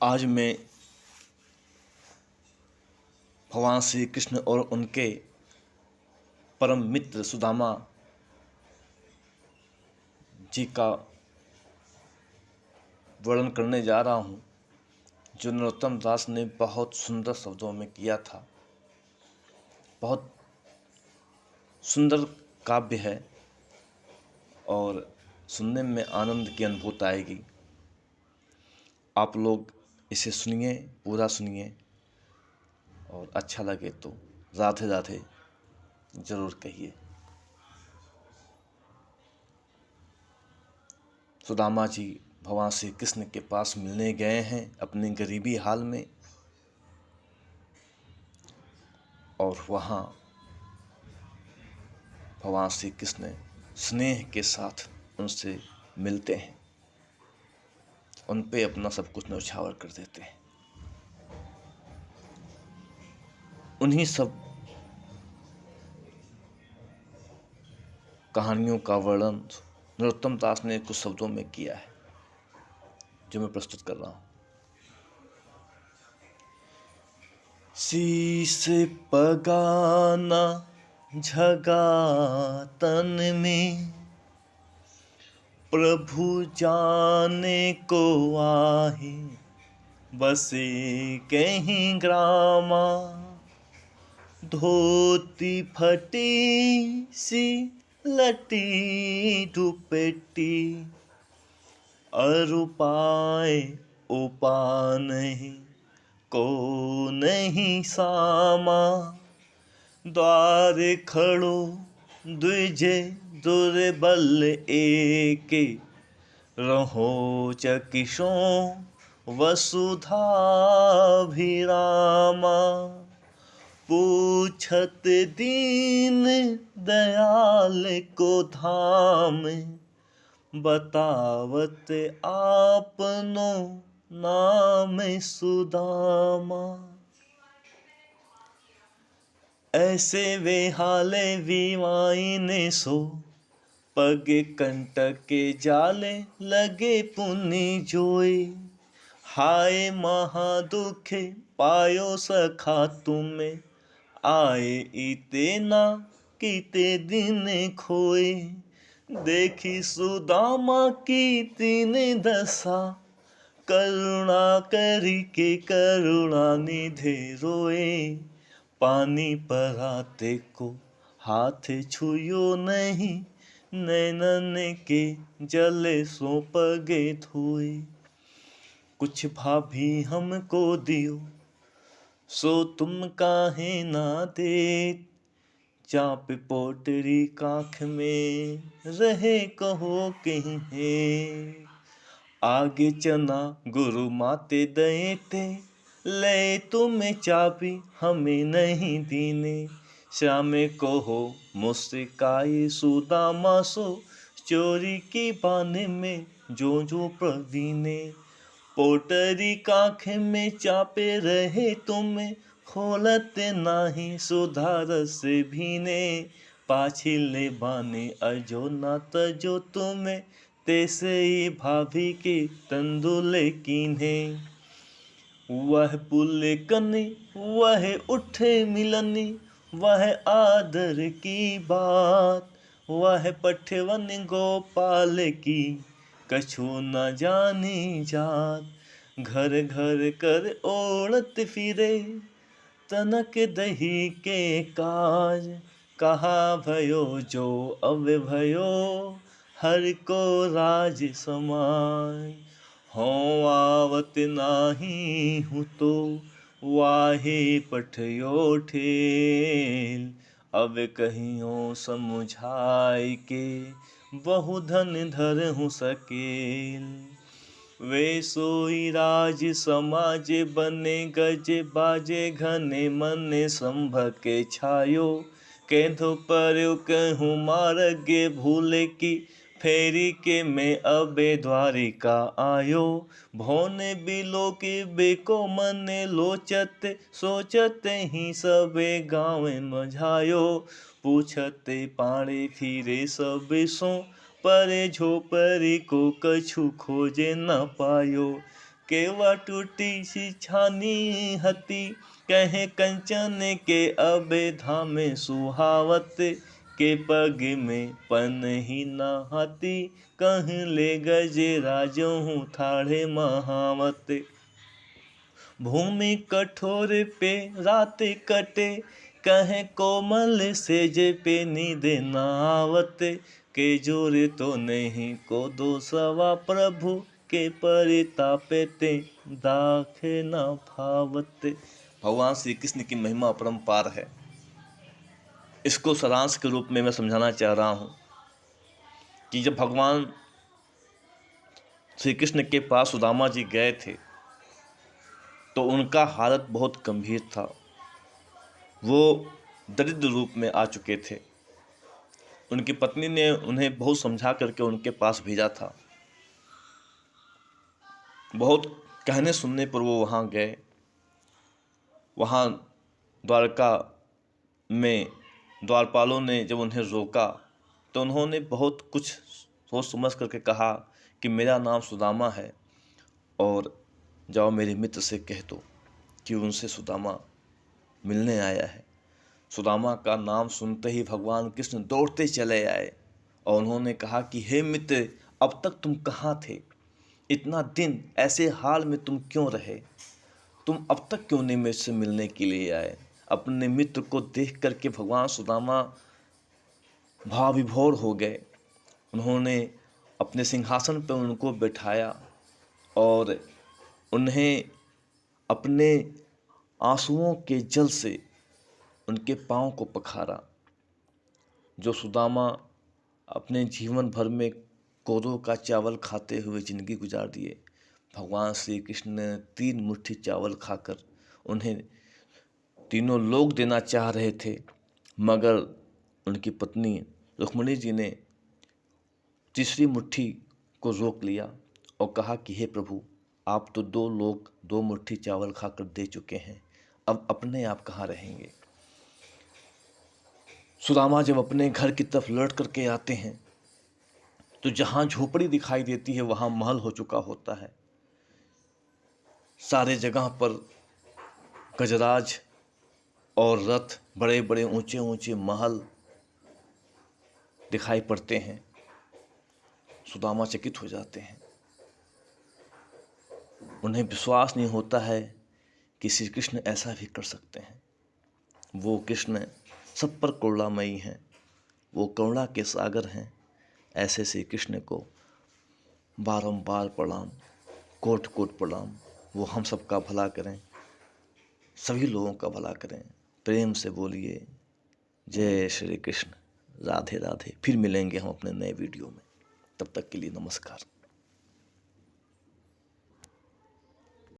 आज मैं भगवान श्री कृष्ण और उनके परम मित्र सुदामा जी का वर्णन करने जा रहा हूँ, जो नरोत्तम दास ने बहुत सुंदर शब्दों में किया था। बहुत सुंदर काव्य है और सुनने में आनंद की अनुभूति आएगी। आप लोग इसे सुनिए, पूरा सुनिए, और अच्छा लगे तो राधे राधे जरूर कहिए। सुदामा जी भगवान श्री कृष्ण के पास मिलने गए हैं अपनी गरीबी हाल में, और वहाँ भगवान श्री कृष्ण स्नेह के साथ उनसे मिलते हैं, उन पे अपना सब कुछ न्यौछावर कर देते हैं। उन्हीं सब कहानियों का वर्णन नरोत्तम दास ने कुछ शब्दों में किया है, जो मैं प्रस्तुत कर रहा हूँ। शीश पगाना झगा तन में, प्रभु जाने को आहे, बसे कहीं ग्रामा, धोती फटी सी लटी दुपट्टी, अरुपाए उपा नहीं को नहीं सामा, द्वार खड़ो द्विजे दुर्बल एके, रहो चकिशो वसुधा भिरामा, पूछत दीन दयाल को धाम, बतावत आपनो नाम सुदामा। ऐसे वे हाले विवाई ने सो, पगे कंटक के जाले लगे पुनि जोए, हाय महादुखे पायो सखा तुम्हें, आए इते ना कीते दिन खोए, देखी सुदामा की तीन दशा, करुणा करी के करुणा निधे रोए, पानी पराते को हाथ छुयो नहीं, नैनन के जले सो पगे धोए, कुछ भाभी हमको दियो सो तुम काहे ना देत, चाप पोटरी काख में रहे कहो कहीं है, आगे चना गुरु माते दयते, ले तुम्हें चापी हमें नहीं दीने, श्यामे को हो मुस्काई सुदामा सो, चोरी की बाने में जो जो प्रवीणे, पोटरी काख में चापे रहे तुम्हें, खोलत नाही सुधार से भीने, पाछिले बाने अजो ना तजो तुम्हें, तैसे ही भाभी के तंदुले कीन्हे, वह पुले कनी वह उठे मिलनी, वह आदर की बात, वह पठवन गोपाल की कछु न जानी जात, घर घर कर ओढ़त फिरे तनक दही के काज, कहा भयो जो अब भयो हर को राज समाज, हो आवत नाही हूँ तो वाहे पठयो ठेल, अब कहियो समुझाई के बहु धन धर हूँ सकेल, वे सोई राज समाज बने गज बाजे घने मने संभ के छायो, कैधो पर्यो कहूँ मार्गे भूले की, फेरी के मैं अबे द्वारिका आयो, भोने बिलो के बेको मने लोचत, सोचते ही सबे गाँव मझायो, पूछते पाड़े फिरे सब सो, परे झोपड़ी को कछु खोजे न पायो, केवा टूटी सी छानी हती, कहे कंचन के अबे धामे सुहावत, के पग में पन ही नहाती, कह ले गजे राजहूँ ठाढ़े महावत। भूमि कठोर पे रात कटे, कहे कोमल सेज पे नींद न आवत, के जोरे तो नहीं को दो सवा प्रभु, के परितापे ते दाखे न भावत। भगवान श्री कृष्ण की महिमा अपरंपार है। इसको सारांश के रूप में मैं समझाना चाह रहा हूँ कि जब भगवान श्री कृष्ण के पास सुदामा जी गए थे तो उनका हालत बहुत गंभीर था। वो दरिद्र रूप में आ चुके थे। उनकी पत्नी ने उन्हें बहुत समझा करके उनके पास भेजा था। बहुत कहने सुनने पर वो वहाँ गए। वहाँ द्वारका में द्वारपालों ने जब उन्हें रोका तो उन्होंने बहुत कुछ सोच समझ करके कहा कि मेरा नाम सुदामा है और जाओ मेरे मित्र से कह दो कि उनसे सुदामा मिलने आया है। सुदामा का नाम सुनते ही भगवान कृष्ण दौड़ते चले आए और उन्होंने कहा कि हे मित्र, अब तक तुम कहाँ थे? इतना दिन ऐसे हाल में तुम क्यों रहे? तुम अब तक क्यों नहीं मेरे से मिलने के लिए आए? अपने मित्र को देख करके भगवान सुदामा भाव विभोर हो गए। उन्होंने अपने सिंहासन पर उनको बैठाया और उन्हें अपने आंसुओं के जल से उनके पाँव को पखारा। जो सुदामा अपने जीवन भर में कोदो का चावल खाते हुए जिंदगी गुजार दिए, भगवान श्री कृष्ण ने 3 मुट्ठी चावल खाकर उन्हें तीनों लोक देना चाह रहे थे, मगर उनकी पत्नी रुक्मिणी जी ने तीसरी मुट्ठी को रोक लिया और कहा कि हे प्रभु, आप तो 2 लोक 2 मुट्ठी चावल खाकर दे चुके हैं, अब अपने आप कहाँ रहेंगे? सुदामा जब अपने घर की तरफ लौट करके आते हैं तो जहाँ झोपड़ी दिखाई देती है वहाँ महल हो चुका होता है। सारे जगह पर गजराज और रथ, बड़े बड़े ऊंचे ऊंचे महल दिखाई पड़ते हैं। सुदामा चकित हो जाते हैं। उन्हें विश्वास नहीं होता है कि श्री कृष्ण ऐसा भी कर सकते हैं। वो कृष्ण सब पर करुणामयी हैं, वो करुणा के सागर हैं। ऐसे श्री कृष्ण को बारंबार प्रणाम, कोटि कोटि प्रणाम। वो हम सबका भला करें, सभी लोगों का भला करें। प्रेम से बोलिए जय श्री कृष्ण, राधे राधे। फिर मिलेंगे हम अपने नए वीडियो में। तब तक के लिए नमस्कार।